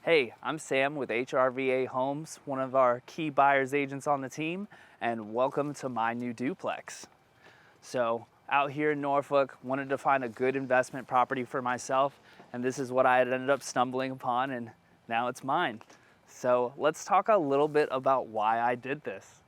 Hey, I'm Sam with HRVA Homes, one of our key buyer's agents on the team, and welcome to my new duplex. So out here in Norfolk, wanted to find a good investment property for myself, and this is what I had ended up stumbling upon, and now it's mine. So let's talk a little bit about why I did this.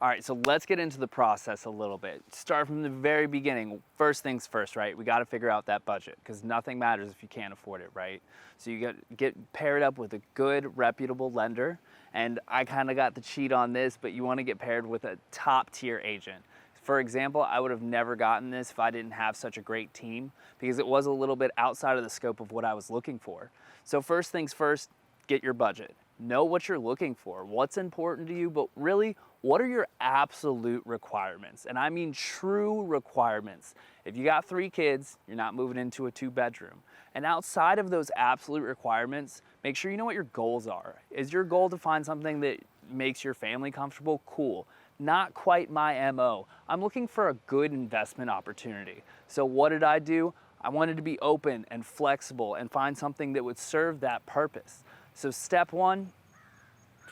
All right, so let's get into the process a little bit. Start from the very beginning. First things first, right? We got to figure out that budget because nothing matters if you can't afford it, right? So you get paired up with a good, reputable lender. And I kind of got the cheat on this, but you want to get paired with a top tier agent. For example, I would have never gotten this if I didn't have such a great team because it was a little bit outside of the scope of what I was looking for. So first things first, get your budget. Know what you're looking for, what's important to you, but really, what are your absolute requirements? And I mean true requirements. If you got 3 kids, you're not moving into a 2-bedroom. And outside of those absolute requirements, make sure you know what your goals are. Is your goal to find something that makes your family comfortable? Cool. Not quite my MO. I'm looking for a good investment opportunity. So what did I do? I wanted to be open and flexible and find something that would serve that purpose. So step 1,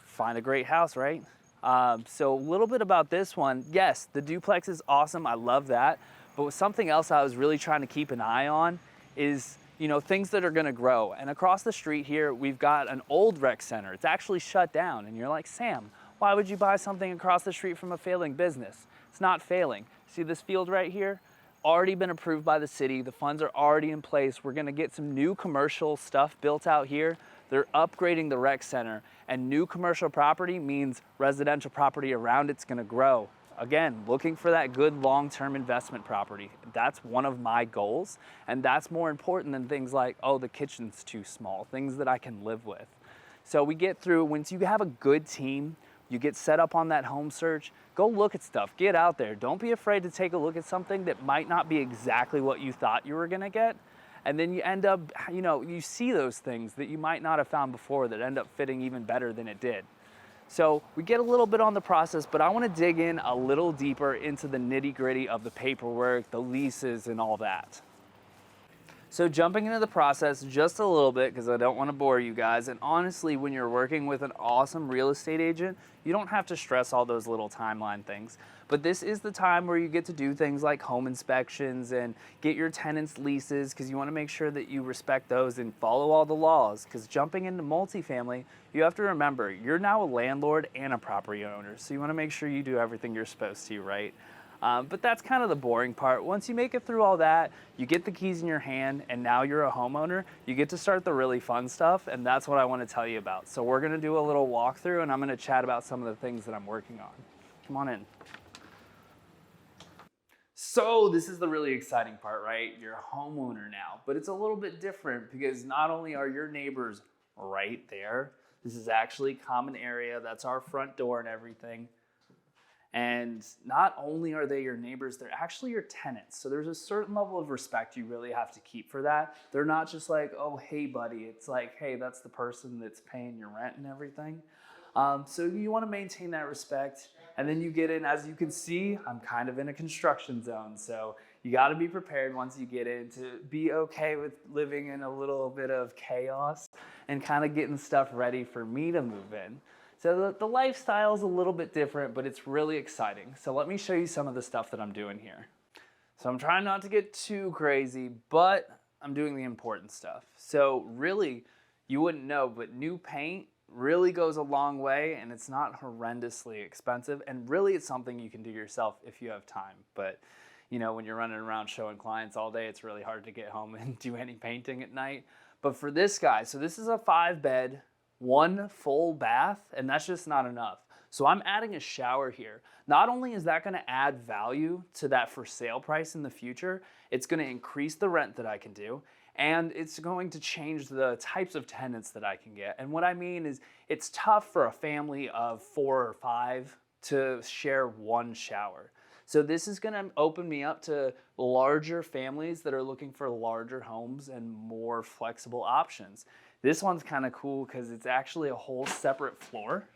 find a great house, right? So a little bit about this one. Yes, the duplex is awesome. I love that. But something else I was really trying to keep an eye on is, things that are going to grow. And across the street here, we've got an old rec center. It's actually shut down. And you're like, Sam, why would you buy something across the street from a failing business? It's not failing. See this field right here? Already been approved by the city. The funds are already in place. We're going to get some new commercial stuff built out here. They're upgrading the rec center, and new commercial property means residential property around it's going to grow. Again, looking for that good long-term investment property. That's one of my goals, and that's more important than things like, oh, the kitchen's too small, things that I can live with. So we get through, once you have a good team, you get set up on that home search, go look at stuff, get out there. Don't be afraid to take a look at something that might not be exactly what you thought you were gonna get. And then you end up, you see those things that you might not have found before that end up fitting even better than it did. So we get a little bit on the process, but I wanna dig in a little deeper into the nitty gritty of the paperwork, the leases, and all that. So jumping into the process just a little bit because I don't want to bore you guys. And honestly, when you're working with an awesome real estate agent, you don't have to stress all those little timeline things. But this is the time where you get to do things like home inspections and get your tenants' leases because you want to make sure that you respect those and follow all the laws. Because jumping into multifamily, you have to remember, you're now a landlord and a property owner. So you want to make sure you do everything you're supposed to, right? But that's kind of the boring part. Once you make it through all that, you get the keys in your hand, and now you're a homeowner. You get to start the really fun stuff, and that's what I want to tell you about. So we're going to do a little walkthrough, and I'm going to chat about some of the things that I'm working on. Come on in. So this is the really exciting part, right? You're a homeowner now, but it's a little bit different because not only are your neighbors right there, this is actually common area. That's our front door and everything. And not only are they your neighbors, they're actually your tenants. So there's a certain level of respect you really have to keep for that. They're not just like, oh, hey, buddy. It's like, hey, that's the person that's paying your rent and everything. So you want to maintain that respect. And then you get in, as you can see, I'm kind of in a construction zone. So you got to be prepared once you get in to be okay with living in a little bit of chaos and kind of getting stuff ready for me to move in. So the lifestyle is a little bit different, but it's really exciting. So let me show you some of the stuff that I'm doing here. So I'm trying not to get too crazy, but I'm doing the important stuff. So really, you wouldn't know, but new paint really goes a long way, and it's not horrendously expensive. And really, it's something you can do yourself if you have time. But when you're running around showing clients all day, it's really hard to get home and do any painting at night. But for this guy, so this is a 5-bed, 1 full bath, and that's just not enough. So I'm adding a shower here. Not only is that gonna add value to that for sale price in the future, it's gonna increase the rent that I can do, and it's going to change the types of tenants that I can get. And what I mean is it's tough for a family of 4 or 5 to share 1 shower. So this is gonna open me up to larger families that are looking for larger homes and more flexible options. This one's kind of cool because it's actually a whole separate floor.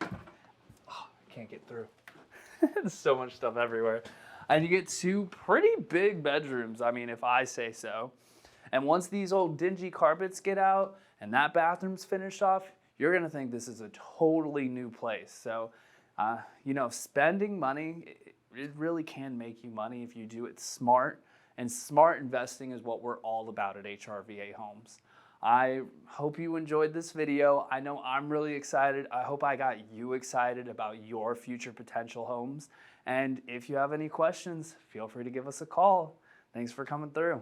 Oh, I can't get through. There's so much stuff everywhere. And you get 2 pretty big bedrooms, I mean, if I say so. And once these old dingy carpets get out and that bathroom's finished off, you're gonna think this is a totally new place. So, you know, spending money, it really can make you money if you do it smart. And smart investing is what we're all about at HRVA Homes. I hope you enjoyed this video. I know I'm really excited. I hope I got you excited about your future potential homes. And if you have any questions, feel free to give us a call. Thanks for coming through.